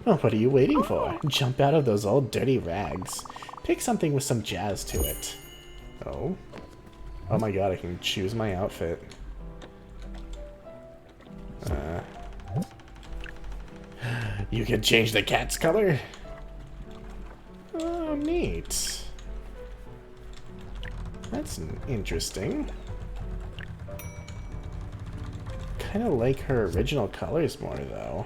Well, what are you waiting for? Jump out of those old dirty rags. Pick something with some jazz to it. Oh? Oh my god, I can choose my outfit. You can change the cat's color? Oh, neat. That's interesting. Kind of like her original colors more, though.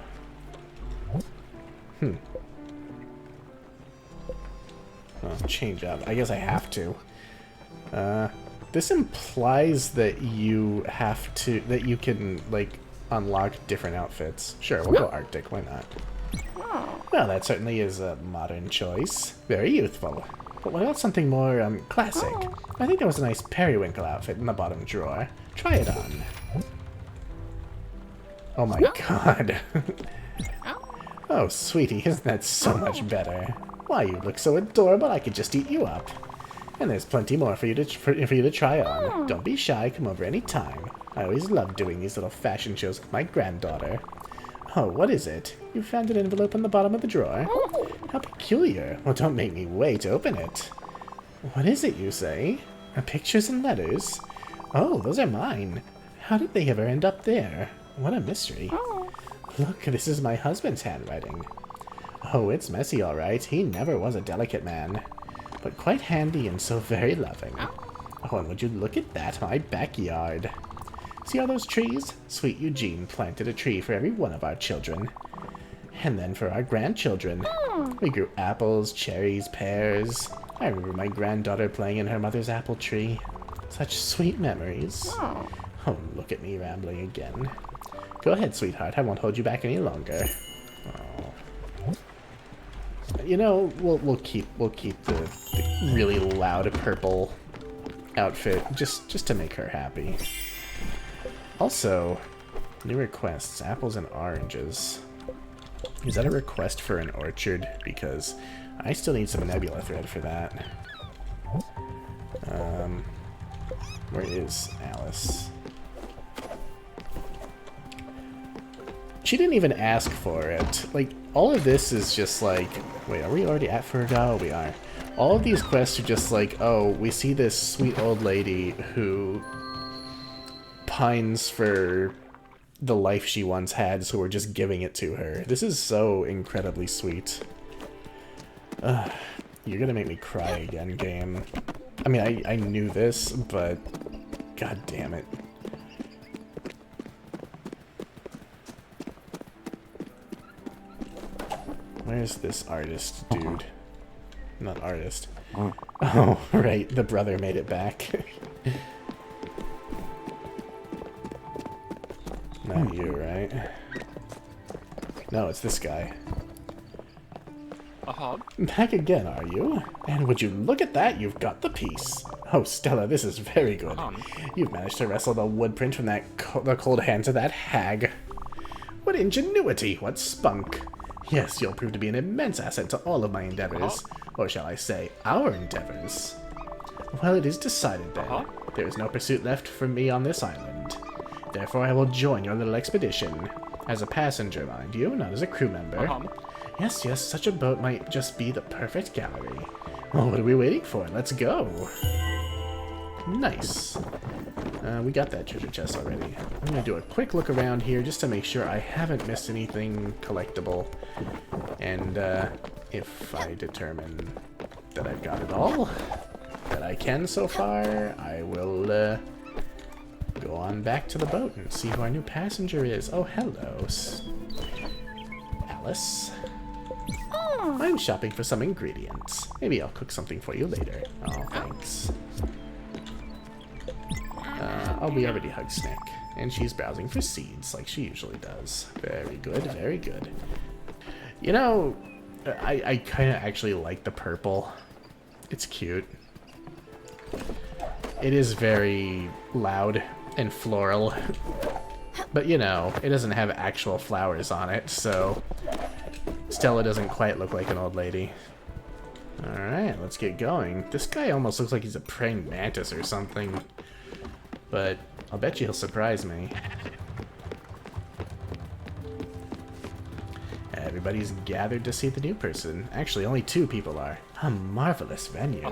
Oh, change up. I guess I have to. This implies that you have to, that you can, like, unlock different outfits. Sure, we'll go Arctic, why not? Well, that certainly is a modern choice. Very youthful. But what about something more, classic? I think there was a nice periwinkle outfit in the bottom drawer. Try it on. Oh my god. Oh, sweetie, isn't that so much better? Why, you look so adorable, I could just eat you up. And there's plenty more for you to try on. Don't be shy, come over any time. I always love doing these little fashion shows with my granddaughter. Oh, what is it? You found an envelope on the bottom of the drawer? How peculiar. Well, don't make me wait to open it. What is it, you say? Pictures and letters? Oh, those are mine. How did they ever end up there? What a mystery. Look, this is my husband's handwriting. Oh, it's messy, all right. He never was a delicate man. But quite handy and so very loving. Oh, and would you look at that, my backyard. See all those trees? Sweet Eugene planted a tree for every one of our children. And then for our grandchildren. We grew apples, cherries, pears. I remember my granddaughter playing in her mother's apple tree. Such sweet memories. Oh, look at me rambling again. Go ahead, sweetheart. I won't hold you back any longer. Oh. You know, we'll keep the really loud purple outfit just to make her happy. Also, new requests: apples and oranges. Is that a request for an orchard? Because I still need some nebula thread for that. Where is Alice? She didn't even ask for it. Like, all of this is just like... Wait, are we already at Fergal? We are. All of these quests are just like, oh, we see this sweet old lady who pines for the life she once had, so we're just giving it to her. This is so incredibly sweet. You're gonna make me cry again, game. I mean, I knew this, but god damn it. Where's this artist dude? Not artist. Oh, right, the brother made it back. Not you, right? No, it's this guy. Back again, are you? And would you look at that, you've got the piece. Oh, Stella, this is very good. You've managed to wrestle the wood print from that the cold hands of that hag. What ingenuity, what spunk. Yes, you'll prove to be an immense asset to all of my endeavors. Or shall I say, our endeavors. Well, it is decided then. There is no pursuit left for me on this island. Therefore, I will join your little expedition. As a passenger, mind you, not as a crew member. Yes, yes, such a boat might just be the perfect gallery. Well, what are we waiting for? Let's go. Nice. We got that treasure chest already. I'm going to do a quick look around here just to make sure I haven't missed anything collectible. And if I determine that I've got it all, that I can so far, I will go on back to the boat and see who our new passenger is. Oh, hello, Alice. I'm shopping for some ingredients. Maybe I'll cook something for you later. Oh, thanks. Oh, we already hugged Snick. And she's browsing for seeds, like she usually does. Very good, very good. You know, I kind of actually like the purple. It's cute. It is very loud and floral. But, you know, it doesn't have actual flowers on it, so... Stella doesn't quite look like an old lady. Alright, let's get going. This guy almost looks like he's a praying mantis or something. But I'll bet you he'll surprise me. Everybody's gathered to see the new person. Actually, only 2 people are. A marvelous venue.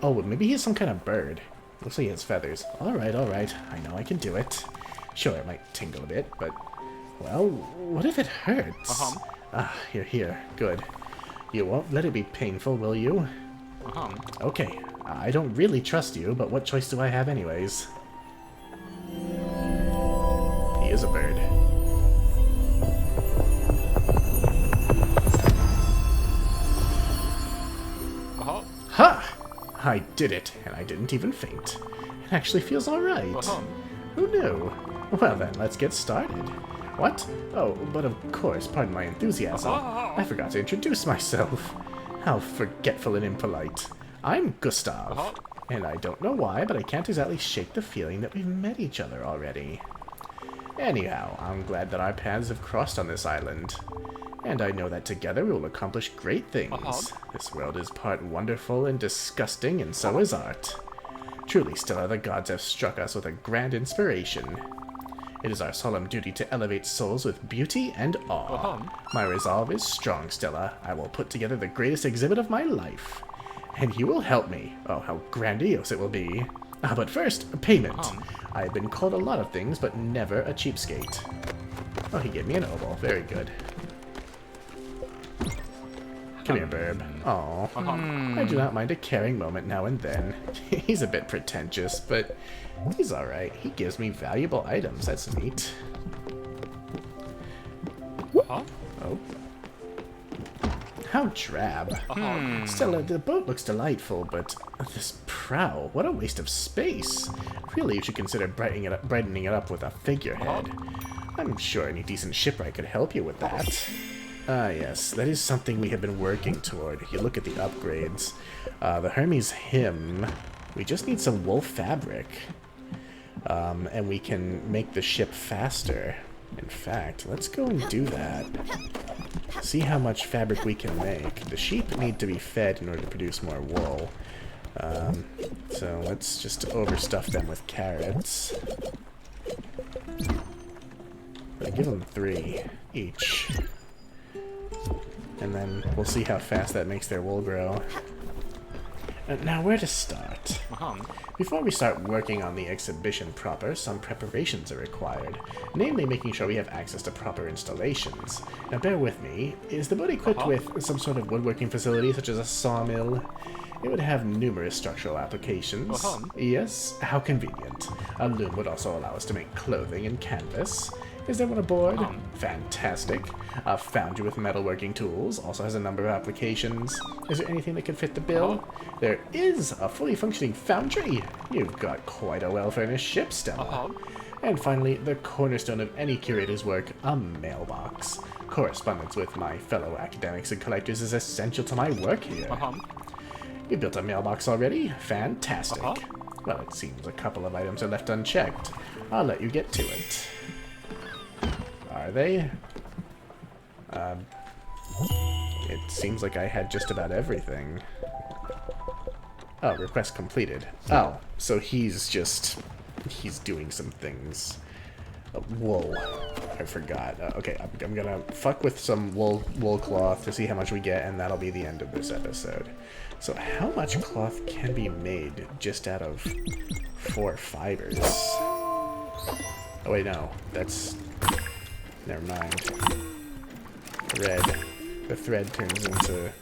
Oh, maybe he's some kind of bird. Looks like he has feathers. Alright, alright. I know I can do it. Sure, it might tingle a bit, but... Well, what if it hurts? Ah, you're here. Good. You won't let it be painful, will you? Okay. I don't really trust you, but what choice do I have anyways? He is a bird. Ha! I did it, and I didn't even faint. It actually feels alright. Who knew? Well then, let's get started. What? Oh, but of course, pardon my enthusiasm. I forgot to introduce myself. How forgetful and impolite. I'm Gustav. And I don't know why, but I can't exactly shake the feeling that we've met each other already. Anyhow, I'm glad that our paths have crossed on this island. And I know that together we will accomplish great things. This world is part wonderful and disgusting, and so is art. Truly, Stella, the gods have struck us with a grand inspiration. It is our solemn duty to elevate souls with beauty and awe. My resolve is strong, Stella. I will put together the greatest exhibit of my life. And you will help me. Oh, how grandiose it will be. But first, payment. I have been called a lot of things, but never a cheapskate. Oh, he gave me an oval. Very good. Come here, Burb. Aw. I do not mind a caring moment now and then. He's a bit pretentious, but he's alright. He gives me valuable items. That's neat. Oh. How drab. Stella, the boat looks delightful, but this prow, what a waste of space. Really, you should consider brightening it up with a figurehead. I'm sure any decent shipwright could help you with that. Ah, yes, that is something we have been working toward. If you look at the upgrades, the Hermes hymn, we just need some wool fabric. And we can make the ship faster. In fact, let's go and do that. See how much fabric we can make. The sheep need to be fed in order to produce more wool. So let's just overstuff them with carrots. I give them 3 each. And then we'll see how fast that makes their wool grow. Now, where to start? Before we start working on the exhibition proper, some preparations are required. Namely, making sure we have access to proper installations. Now, bear with me. Is the boat equipped with some sort of woodworking facility, such as a sawmill? It would have numerous structural applications. Yes, how convenient. A loom would also allow us to make clothing and canvas. Is there one aboard? Fantastic. A foundry with metalworking tools also has a number of applications. Is there anything that could fit the bill? There is a fully functioning foundry. You've got quite a well-furnished ship, Stella. And finally, the cornerstone of any curator's work, a mailbox. Correspondence with my fellow academics and collectors is essential to my work here. You built a mailbox already? Fantastic. Well, it seems a couple of items are left unchecked. I'll let you get to it. Are they? It seems like I had just about everything. Oh, request completed. Oh, so he's doing some things. Whoa, I forgot. Okay, I'm gonna fuck with some wool cloth to see how much we get, and that'll be the end of this episode. So how much cloth can be made just out of 4 fibers? Oh wait, no, that's... Never mind. Thread. The thread turns into...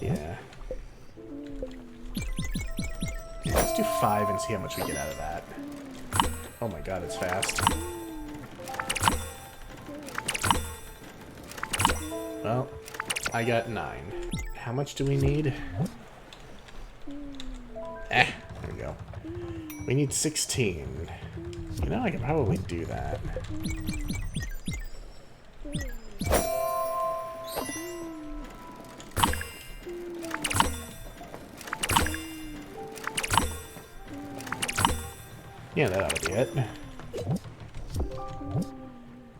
Yeah. Let's do 5 and see how much we get out of that. Oh my god, it's fast. Well, I got 9. How much do we need? There we go. We need 16. You know, I could probably do that. Yeah, that ought to be it.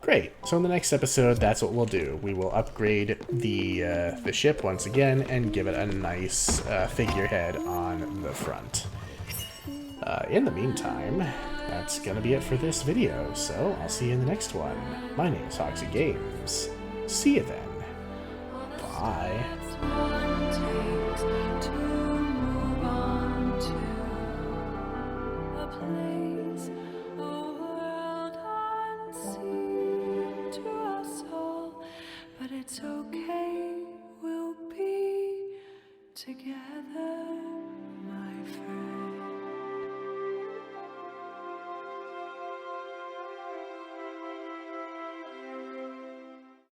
Great. So in the next episode, that's what we'll do. We will upgrade the ship once again and give it a nice figurehead on the front. In the meantime, that's gonna be it for this video. So I'll see you in the next one. My name is Hoxie Games. See you then. Bye. It's okay, we'll be together.